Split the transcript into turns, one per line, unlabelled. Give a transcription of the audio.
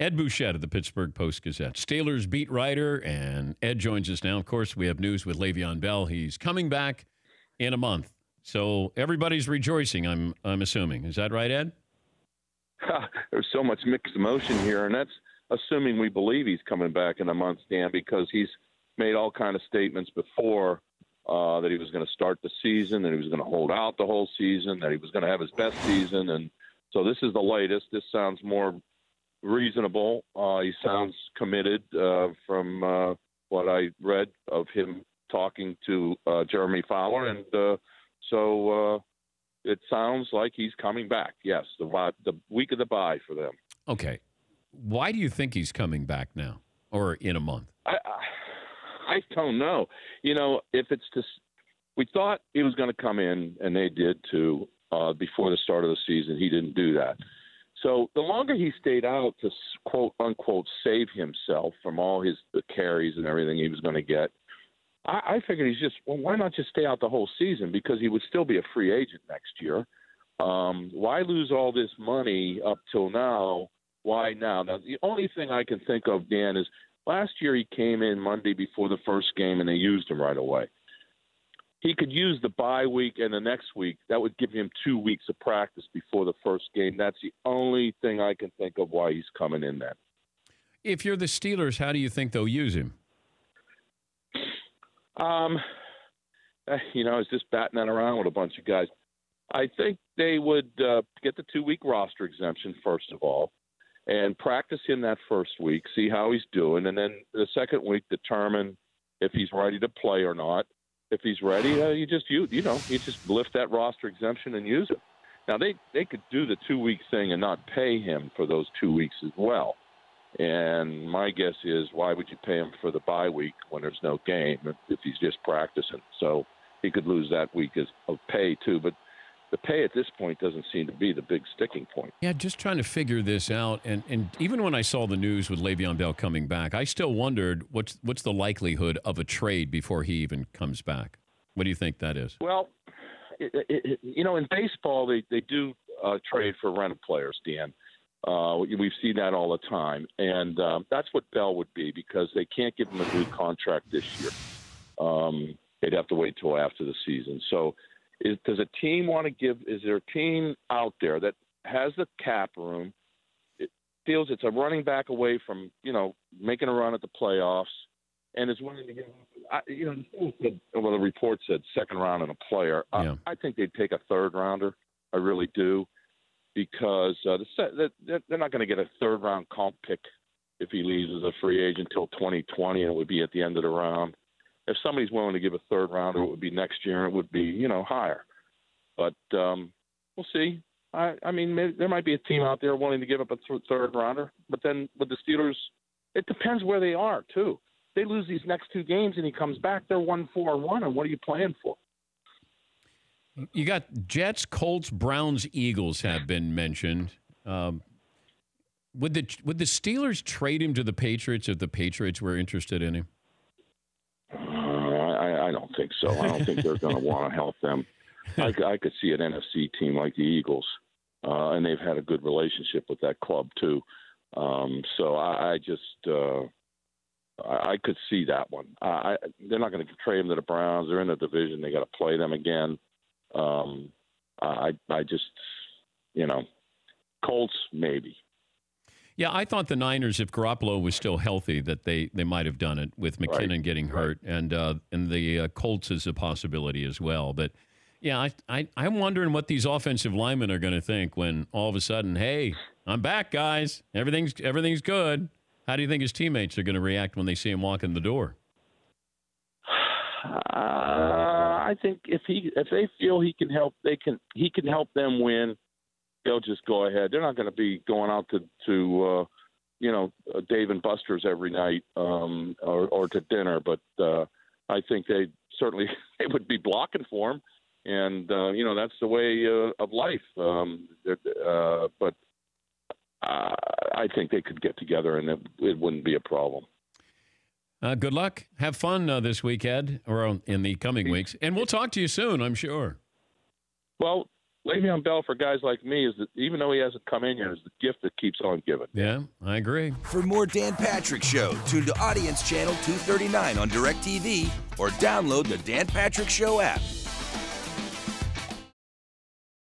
Ed Bouchette of the Pittsburgh Post-Gazette, Steelers beat writer, and Ed joins us now. Of course, we have news with Le'Veon Bell. He's coming back in a month. So everybody's rejoicing, I'm assuming. Is that right, Ed?
There's so much mixed emotion here, and that's assuming we believe he's coming back in a month, Dan, because he's made all kind of statements before that he was going to start the season, that he was going to hold out the whole season, that he was going to have his best season. And so this is the latest. This sounds more reasonable. He sounds committed from what I read of him talking to Jeremy Fowler. And so it sounds like he's coming back. Yes, the week of the bye for them.
Okay. Why do you think he's coming back now or in a month?
I don't know. You know, if it's just – we thought he was going to come in, and they did too, before the start of the season. He didn't do that. So the longer he stayed out to, quote, unquote, save himself from all the carries and everything he was going to get, I figured he's just – well, why not just stay out the whole season? Because he would still be a free agent next year. Why lose all this money up till now? Why now? Now, the only thing I can think of, Dan, is – last year he came in Monday before the first game, and they used him right away. He could use the bye week and the next week. That would give him 2 weeks of practice before the first game. That's the only thing I can think of why he's coming in then.
If you're the Steelers, how do you think they'll use him?
You know, I was just batting that around with a bunch of guys. I think they would get the 2-week roster exemption, first of all, and practice him that first week, see how he's doing, and then the second week determine if he's ready to play or not. If he's ready, you just lift that roster exemption and use it. Now they could do the 2-week thing and not pay him for those 2 weeks as well. And my guess is, why would you pay him for the bye week when there's no game if he's just practicing? So he could lose that week of pay too. But the pay at this point doesn't seem to be the big sticking point.
Yeah, just trying to figure this out. And even when I saw the news with Le'Veon Bell coming back, I still wondered what's the likelihood of a trade before he even comes back. What do you think that is?
Well, you know, in baseball, they do trade for rental players, Dan. We've seen that all the time. And that's what Bell would be, because they can't give him a new contract this year. They'd have to wait till after the season. So does a team want to give – is there a team out there that has the cap room, it feels it's a running back away from, you know, making a run at the playoffs, and is willing to give – you know, the report said second round and a player.
Yeah.
I think they'd take a third rounder. I really do, because they're not going to get a third-round comp pick if he leaves as a free agent until 2020, and it would be at the end of the round. If somebody's willing to give a third rounder, it would be next year, and it would be, you know, higher. But we'll see. I mean, there might be a team out there willing to give up a third rounder. But then with the Steelers, it depends where they are, too. They lose these next 2 games and he comes back, they're 1-4-1, and what are you playing for?
You got Jets, Colts, Browns, Eagles have been mentioned. Would the Steelers trade him to the Patriots if the Patriots were interested in him?
I don't think so. I don't think they're going to want to help them. I could see an NFC team like the Eagles, and they've had a good relationship with that club too. So I could see that one. They're not going to trade him to the Browns. They're in the division. They got to play them again. I just, you know, Colts maybe.
Yeah, I thought the Niners, if Garoppolo was still healthy, that they might have done it with McKinnon getting hurt, and the Colts is a possibility as well. But yeah, I'm wondering what these offensive linemen are going to think when all of a sudden, hey, I'm back, guys. Everything's good. How do you think his teammates are going to react when they see him walk in the door?
I think if they feel he can help, he can help them win. They'll just go ahead. They're not going to be going out to Dave and Buster's every night or to dinner. But I think they would be blocking for him, and that's the way of life. But I think they could get together, and it wouldn't be a problem.
Good luck. Have fun this week, Ed, or in the coming weeks. And we'll talk to you soon, I'm sure.
Well, Le'Veon Bell for guys like me is that even though he hasn't come in yet, is the gift that keeps on giving.
Yeah, I agree.
For more Dan Patrick Show, tune to Audience Channel 239 on DirecTV or download the Dan Patrick Show app.